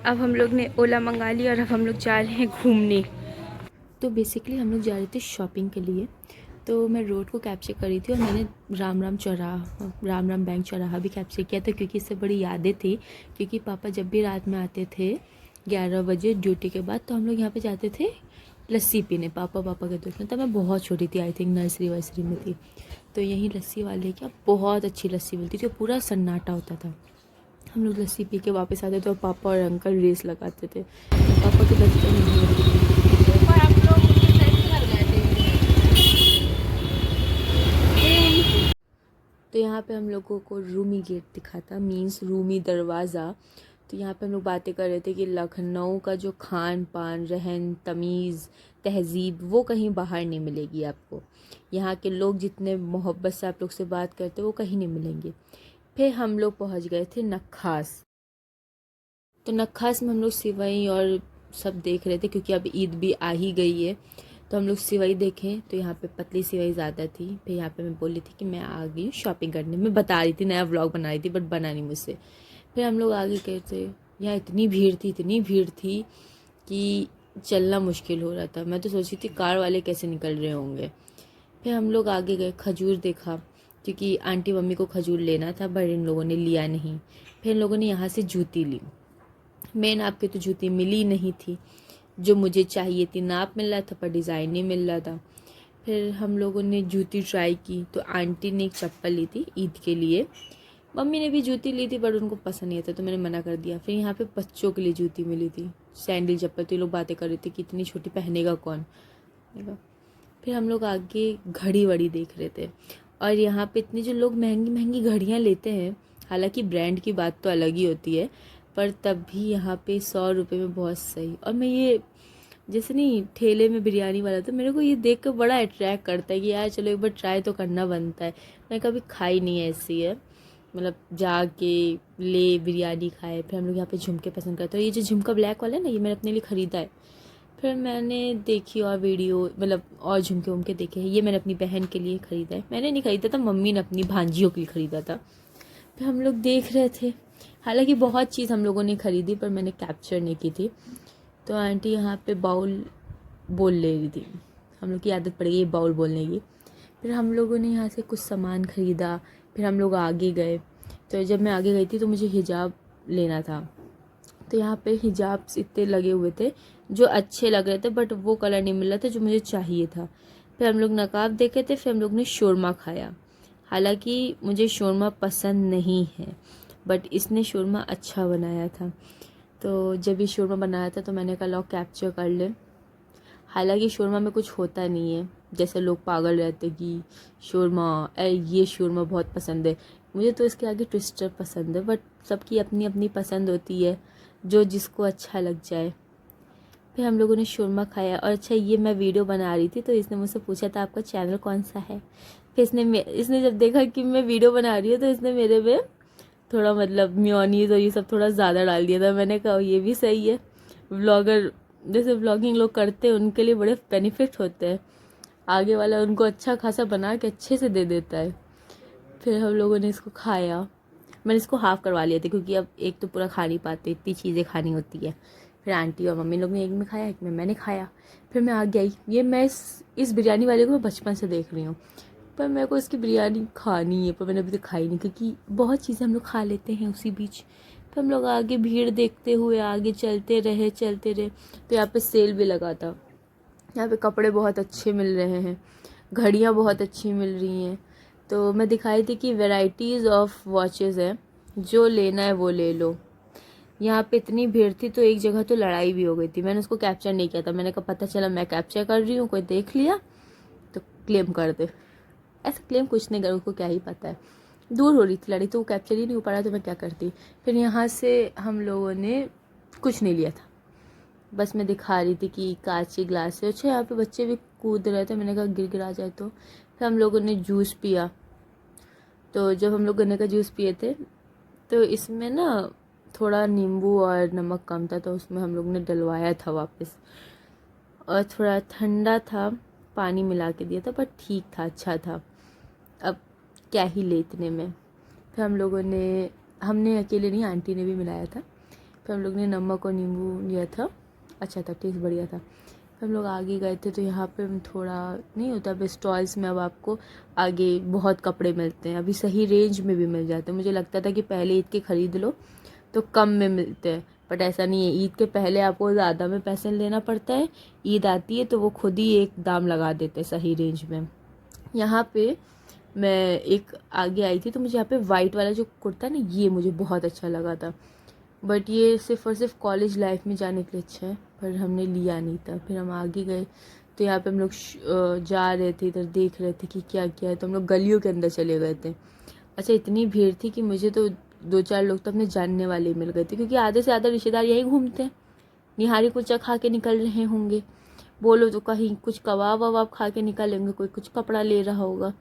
अब हम लोग ने ओला मंगा लिया और अब हम लोग जा रहे हैं घूमने। तो बेसिकली हम लोग जा रहे थे शॉपिंग के लिए। तो मैं रोड को कैप्चर कर रही थी और मैंने राम राम बैंक चौराहा भी कैप्चर किया था, क्योंकि इससे बड़ी यादें थी। क्योंकि पापा जब भी रात में आते थे 11 बजे ड्यूटी के बाद, तो हम लोग यहाँ पे जाते थे लस्सी पीने, पापा के दोस्त में। तब मैं बहुत छोटी थी, आई थिंक नर्सरी वर्सरी में थी। तो यहीं लस्सी वाले क्या बहुत अच्छी लस्सी मिलती थी, पूरा सन्नाटा होता था। हम लोग लस्सी पी के वापस आते थे और पापा और अंकल रेस लगाते थे। पापा के दफ्तर में भीड़ थी। और हम लोग उसके साइड से घर गए थे। तो यहाँ पे हम लोगों को रूमी गेट दिखा था, मीन्स रूमी दरवाज़ा। तो यहाँ पे हम लोग बातें कर रहे थे कि लखनऊ का जो खान पान, रहन तमीज़, तहज़ीब, वो कहीं बाहर नहीं मिलेगी आपको। यहाँ के लोग जितने मोहब्बत से आप लोग से बात करते वो कहीं नहीं मिलेंगे। फिर हम लोग पहुँच गए थे नक्खास। तो नक्खास में हम लोग सिवई और सब देख रहे थे, क्योंकि अब ईद भी आ ही गई है। तो हम लोग सिवई देखें तो यहाँ पे पतली सिवई ज़्यादा थी। फिर यहाँ पे मैं बोली थी कि मैं आ गई हूँ शॉपिंग करने, मैं बता रही थी, नया व्लॉग बना रही थी, बट बना नहीं मुझसे। फिर हम लोग आगे गए थे। यहाँ इतनी भीड़ थी कि चलना मुश्किल हो रहा था। मैं तो सोची थी कार वाले कैसे निकल रहे होंगे। फिर हम लोग आगे गए, खजूर देखा, क्योंकि आंटी मम्मी को खजूर लेना था, बट इन लोगों ने लिया नहीं। फिर इन लोगों ने यहाँ से जूती ली। मेन आपकी तो जूती मिली नहीं थी जो मुझे चाहिए थी। नाप मिल रहा था पर डिज़ाइन नहीं मिल रहा था। फिर हम लोगों ने जूती ट्राई की। तो आंटी ने एक चप्पल ली थी ईद के लिए, मम्मी ने भी जूती ली थी, बट उनको पसंद नहीं था तो मैंने मना कर दिया। फिर यहाँ पे बच्चों के लिए जूती मिली थी, सैंडल चप्पल। तो ये लोग बातें कर रहे थे कि इतनी छोटी पहनेगा कौन। फिर हम लोग आगे घड़ी वड़ी देख रहे थे। और यहाँ पे इतनी जो लोग महंगी महंगी घड़ियाँ लेते हैं, हालांकि ब्रांड की बात तो अलग ही होती है, पर तब भी यहाँ पे 100 रुपये में बहुत सही। और मैं ये जैसे नहीं ठेले में बिरयानी वाला, तो मेरे को ये देख कर बड़ा अट्रैक्ट करता है कि यार चलो एक बार ट्राई तो करना बनता है। मैं कभी खाई नहीं ऐसी है, मतलब जाके ले बिरयानी खाए। फिर हम लोग यहाँ पे झुमके पसंद करते हैं। ये जो झुमका ब्लैक वाला है ना, ये मैंने अपने लिए ख़रीदा है। फिर मैंने देखी और वीडियो, मतलब और झुमके वुमके देखे हैं। ये मैंने अपनी बहन के लिए ख़रीदा है, मैंने नहीं ख़रीदा था, मम्मी ने अपनी भांजियों के लिए ख़रीदा था। फिर हम लोग देख रहे थे। हालांकि बहुत चीज़ हम लोगों ने ख़रीदी पर मैंने कैप्चर नहीं की थी। तो आंटी यहाँ पे बाउल बोल ले रही थी, हम लोग की आदत पड़ गई बाउल बोलने की। फिर हम लोगों ने यहाँ से कुछ सामान ख़रीदा। फिर हम लोग आगे गए। तो जब मैं आगे गई थी तो मुझे हिजाब लेना था। तो यहाँ पे हिजाब इतने लगे हुए थे जो अच्छे लग रहे थे, बट वो कलर नहीं मिल रहा था जो मुझे चाहिए था। फिर हम लोग नकाब देखे थे। फिर हम लोग ने शोरमा खाया। हालांकि मुझे शोरमा पसंद नहीं है, बट इसने शोरमा अच्छा बनाया था। तो जब ये शोरमा बनाया था तो मैंने कहा लो कैप्चर कर ले। हालांकि शोरमा में कुछ होता नहीं है, जैसे लोग पागल रहते कि शोरमा, ये शोरमा बहुत पसंद है। मुझे तो इसके आगे ट्विस्टर पसंद है, बट सबकी अपनी अपनी पसंद होती है, जो जिसको अच्छा लग जाए। फिर हम लोगों ने शोरमा खाया। और अच्छा, ये मैं वीडियो बना रही थी तो इसने मुझसे पूछा था आपका चैनल कौन सा है। फिर इसने जब देखा कि मैं वीडियो बना रही हूँ तो इसने मेरे में थोड़ा मतलब मेयोनीज और ये सब थोड़ा ज़्यादा डाल दिया था। मैंने कहा ये भी सही है, व्लॉगर जैसे व्लॉगिंग लोग करते हैं उनके लिए बड़े बेनिफिट होते हैं, आगे वाला उनको अच्छा खासा बना के अच्छे से दे देता है। फिर हम लोगों ने इसको खाया। मैंने इसको हाफ़ करवा लिया था, क्योंकि अब एक तो पूरा खा नहीं पाते, इतनी चीज़ें खानी होती है। फिर आंटी और मम्मी लोग ने एक में खाया, एक में मैंने खाया। फिर मैं आगे आई। ये मैं इस बिरयानी वाले को मैं बचपन से देख रही हूँ, पर मेरे को इसकी बिरयानी खानी है, पर मैंने अभी तक खाई नहीं, क्योंकि बहुत चीज़ें हम लोग खा लेते हैं उसी बीच। फिर हम लोग आगे भीड़ देखते हुए आगे चलते रहे। तो यहाँ पे सेल भी लगा था। यहाँ पे कपड़े बहुत अच्छे मिल रहे हैं, घड़ियाँ बहुत अच्छी मिल रही हैं। तो मैं दिखाई थी कि वैराइटीज़ ऑफ वॉचेज़ है, जो लेना है वो ले लो। यहाँ पे इतनी भीड़ थी तो एक जगह तो लड़ाई भी हो गई थी। मैंने उसको कैप्चर नहीं किया था, मैंने कहा पता चला मैं कैप्चर कर रही हूँ, कोई देख लिया तो क्लेम कर दे। ऐसा क्लेम कुछ नहीं कर, उसको क्या ही पता है। दूर हो रही थी लड़ी तो वो कैप्चर ही नहीं हो पा रहा, तो मैं क्या करती। फिर यहाँ से हम लोगों ने कुछ नहीं लिया था, बस मैं दिखा रही थी कि कांच की ग्लास है। अच्छा, यहाँ पे बच्चे भी कूद रहे थे, मैंने कहा गिर गिरा जाए तो। फिर हम लोगों ने जूस पिया। तो जब हम लोग गन्ने का जूस पिए थे तो इसमें ना थोड़ा नींबू और नमक कम था, तो उसमें हम लोग ने डलवाया था वापस। और थोड़ा ठंडा था, पानी मिला के दिया था, पर ठीक था, अच्छा था। अब क्या ही ले इतने में। फिर हम लोगों ने, हमने अकेले नहीं, आंटी ने भी मिलाया था। फिर हम लोग ने नमक और नींबू लिया था, अच्छा था, टेस्ट बढ़िया था। फिर हम लोग आगे गए थे तो यहाँ पे हम थोड़ा नहीं होता अब स्टॉल्स में अब आपको आगे बहुत कपड़े मिलते हैं, अभी सही रेंज में भी मिल जाते हैं। मुझे लगता था कि पहले ईद के ख़रीद लो तो कम में मिलते हैं, बट ऐसा नहीं है। ईद के पहले आपको ज़्यादा में पैसे लेना पड़ता है, ईद आती है तो वो खुद ही एक दाम लगा देते हैं सही रेंज में। यहाँ पे मैं एक आगे आई थी तो मुझे यहाँ पे वाइट वाला जो कुर्ता ना ये मुझे बहुत अच्छा लगा था, बट ये सिर्फ़ और सिर्फ कॉलेज लाइफ में जाने के लिए अच्छा है, पर हमने लिया नहीं था। फिर हम आगे गए तो यहाँ पे हम लोग जा रहे थे, इधर देख रहे थे कि क्या क्या है, तो हम लोग गलियों के अंदर चले गए थे। अच्छा इतनी भीड़ थी कि मुझे तो 2-4 लोग तो अपने जानने वाले मिल गए थे, क्योंकि आधे से ज़्यादा रिश्तेदार यहीं घूमते हैं, निहारी कुल्चा खा के निकल रहे होंगे, बोलो तो कहीं कुछ कबाब वबाब खा के निकलेंगे, कोई कुछ कपड़ा ले रहा होगा।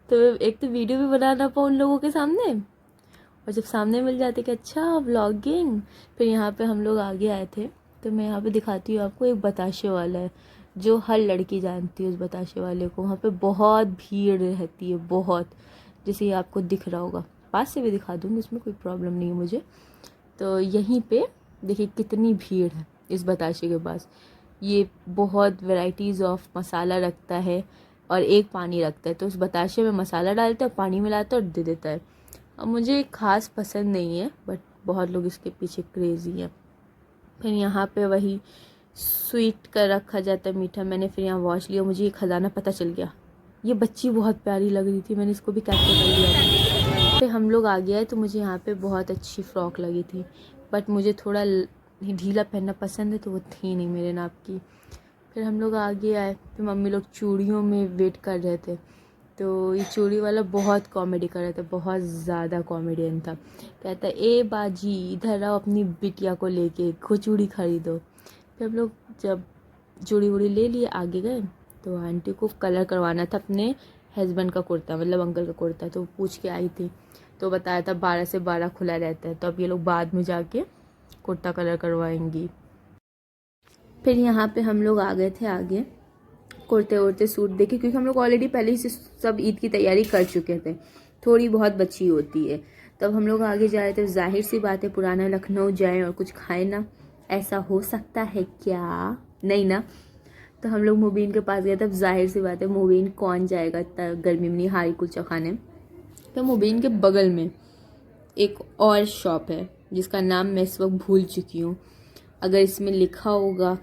तो एक तो वीडियो भी बना ना पाऊँ उन लोगों के सामने, और जब सामने मिल जाते कि अच्छा व्लॉगिंग। फिर यहाँ पे हम लोग आगे आए थे तो मैं यहाँ पे दिखाती हूँ आपको, एक बताशे वाला है जो हर लड़की जानती है उस बताशे वाले को। वहाँ पे बहुत भीड़ रहती है, बहुत, जैसे ये आपको दिख रहा होगा, पास से भी दिखा दूँगी, उसमें कोई प्रॉब्लम नहीं है मुझे। तो यहीं पे देखिए कितनी भीड़ है इस बताशे के पास। ये बहुत वैराइटीज़ ऑफ मसाला रखता है और एक पानी रखता है, तो उस बताशे में मसाला डालता है, पानी मिलाता है और दे देता है। अब मुझे खास पसंद नहीं है, बट बहुत लोग इसके पीछे क्रेज़ी हैं। फिर यहाँ पे वही स्वीट का रखा जाता है, मीठा। मैंने फिर यहाँ वॉच लिया, मुझे ये खजाना पता चल गया। ये बच्ची बहुत प्यारी लग रही थी, मैंने इसको भी कैप्चर कर लिया। फिर हम लोग आ गए तो मुझे यहाँ पे बहुत अच्छी फ़्रॉक लगी थी, बट मुझे थोड़ा ढीला पहनना पसंद है तो वो थी नहीं मेरे नाप की। फिर हम लोग आगे आए, फिर मम्मी लोग चूड़ियों में वेट कर रहे थे, तो ये चूड़ी वाला बहुत कॉमेडी कर रहा था, बहुत ज़्यादा कॉमेडियन था। कहता ए बाजी इधर आओ अपनी बिटिया को लेके, चूड़ी खरीदो। फिर हम लोग जब चूड़ी वूड़ी ले लिए आगे गए तो आंटी को कलर करवाना था अपने हस्बैंड का कुर्ता, मतलब अंकल का कुर्ता, तो पूछ के आई थी तो बताया था 12 से 12 खुला रहता है, तो अब ये लोग बाद में जाके कुर्ता कलर करवाएंगी। फिर यहाँ पे हम लोग आ गए थे आगे, कुर्ते उर्ते सूट देखे, क्योंकि हम लोग ऑलरेडी पहले ही से सब ईद की तैयारी कर चुके थे, थोड़ी बहुत बची होती है। तब हम लोग आगे जा रहे थे, जाहिर सी बात है पुराना लखनऊ जाएं और कुछ खाएं ना, ऐसा हो सकता है क्या? नहीं ना। तो हम लोग मुबीन के पास गए, तब जाहिर सी बात है मुबीन कौन जाएगा इतना गर्मी में निहारी कुल्चा खाने। तो मुबीन के बगल में एक और शॉप है जिसका नाम मैं इस वक्त भूल चुकी हूँ, अगर इसमें लिखा होगा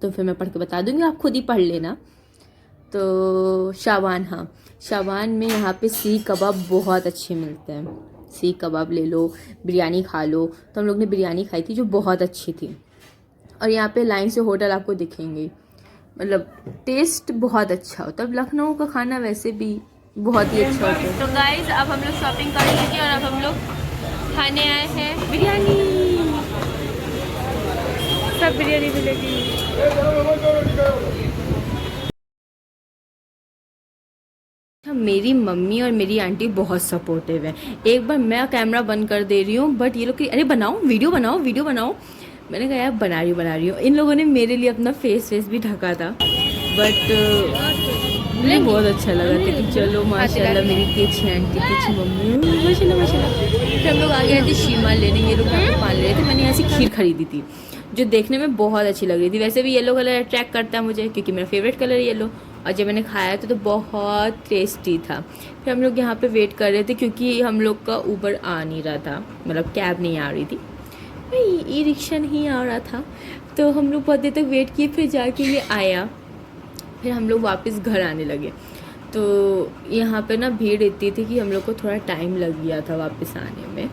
तो फिर मैं पढ़ के बता दूँगी, आप खुद ही पढ़ लेना। तो शाबान, हाँ शाबान में यहाँ पे सीख कबाब बहुत अच्छे मिलते हैं, सीख कबाब ले लो, बिरयानी खा लो। तो हम लोग ने बिरयानी खाई थी जो बहुत अच्छी थी, और यहाँ पे लाइन से होटल आपको दिखेंगे, मतलब टेस्ट बहुत अच्छा होता है। लखनऊ का खाना वैसे भी बहुत ही अच्छा होता है। तो गाइज अब हम लोग शॉपिंग कर लीजिए और अब हम लोग खाने आए हैं बिरयानी, सब बिरयानी मिलेगी। मेरी मम्मी और मेरी आंटी बहुत सपोर्टिव है। एक बार मैं कैमरा बंद कर दे रही हूँ, बट ये लोग अरे बनाओ वीडियो बनाओ वीडियो बनाओ, मैंने कहा यार बना रही हूँ। इन लोगों ने मेरे लिए अपना फेस भी ढका था, बट मुझे बहुत अच्छा लगा था कि चलो माशाल्लाह मेरी तिरछी आंटी तिरछी मम्मी माशाल्लाह। फिर हम लोग आगे आए थे शीमा लेने, ये लोग यहाँ पे पान ले रहे थे। मैंने यहाँ से खीर खरीदी थी जो देखने में बहुत अच्छी लग रही थी, वैसे भी येलो कलर अट्रैक्ट करता है मुझे क्योंकि मेरा फेवरेट कलर है येलो, और जब मैंने खाया तो बहुत टेस्टी था। फिर हम लोग यहाँ पे वेट कर रहे थे क्योंकि हम लोग का ऊबर आ नहीं रहा था, मतलब कैब नहीं आ रही थी, ई रिक्शा नहीं आ रहा था, तो हम लोग बहुत देर तक वेट किए, फिर जाके ये आया। फिर हम लोग वापस घर आने लगे, तो यहाँ पे ना भीड़ इतनी थी कि हम लोग को थोड़ा टाइम लग गया था वापस आने में।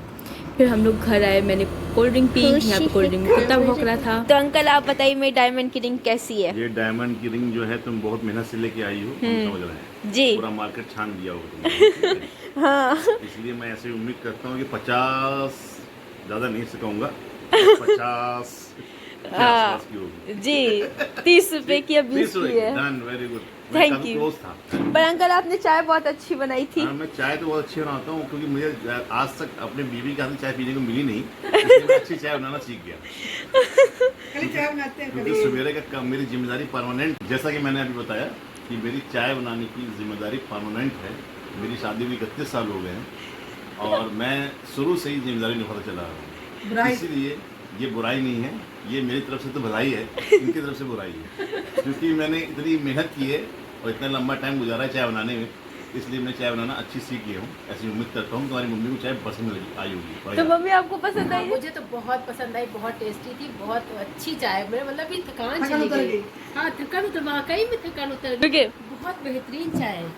फिर हम लोग घर आए, मैंने कोल्ड ड्रिंक पी, यहाँ पे कोल्ड ड्रिंक कुत्ता भौंक रहा था। तो अंकल आप बताइए मेरी डायमंड की रिंग कैसी है? ये डायमंड की रिंग जो है तुम बहुत मेहनत से लेके आई हो, समझ रहे हैं जी पूरा मार्केट छान दिया होगा तुमने। हाँ इसलिए मैं ऐसे उम्मीद करता हूँ कि 50 ज़्यादा नहीं से कहूँगा 50 के आसपास की होगी जी 30 रुपए की अब 30 की है। Done, very good, Thank you. Close था। पर अंकल आपने चाय बहुत अच्छी बनाई थी। हाँ, मैं चाय तो बहुत अच्छी बनाता हूँ क्योंकि मुझे आज तक अपने बीवी के हाथ से चाय पीने को मिली नहीं, इसलिए मैं अच्छी चाय बनाना सीख गया। क्योंकि सवेरे का मेरी जिम्मेदारी परमानेंट, जैसा कि मैंने अभी बताया कि मेरी चाय बनाने की जिम्मेदारी परमानेंट है। मेरी शादी हुई 31 साल हो गए हैं और मैं शुरू से ही जिम्मेदारी निभाता चला रहा हूँ, इसीलिए ये बुराई नहीं है, ये मेरी तरफ से तो भलाई है, इनकी तरफ से बुराई है, क्योंकि मैंने इतनी मेहनत की है और इतना लंबा टाइम गुजारा है चाय बनाने में, इसलिए मैं चाय बनाना अच्छी सीख गया हूँ। ऐसी उम्मीद करता हूँ तुम्हारी मम्मी को चाय पसंद आई होगी। तो मम्मी आपको पसंद हाँ, आई? मुझे तो बहुत पसंद आई, बहुत टेस्टी थी, बहुत अच्छी चाय। मेरे मतलब ये थकान थकान चली उतर गई। गई। हाँ, थकान उतर, वाकई में थकान उतर गई। ओके बहुत बेहतरीन चाय है।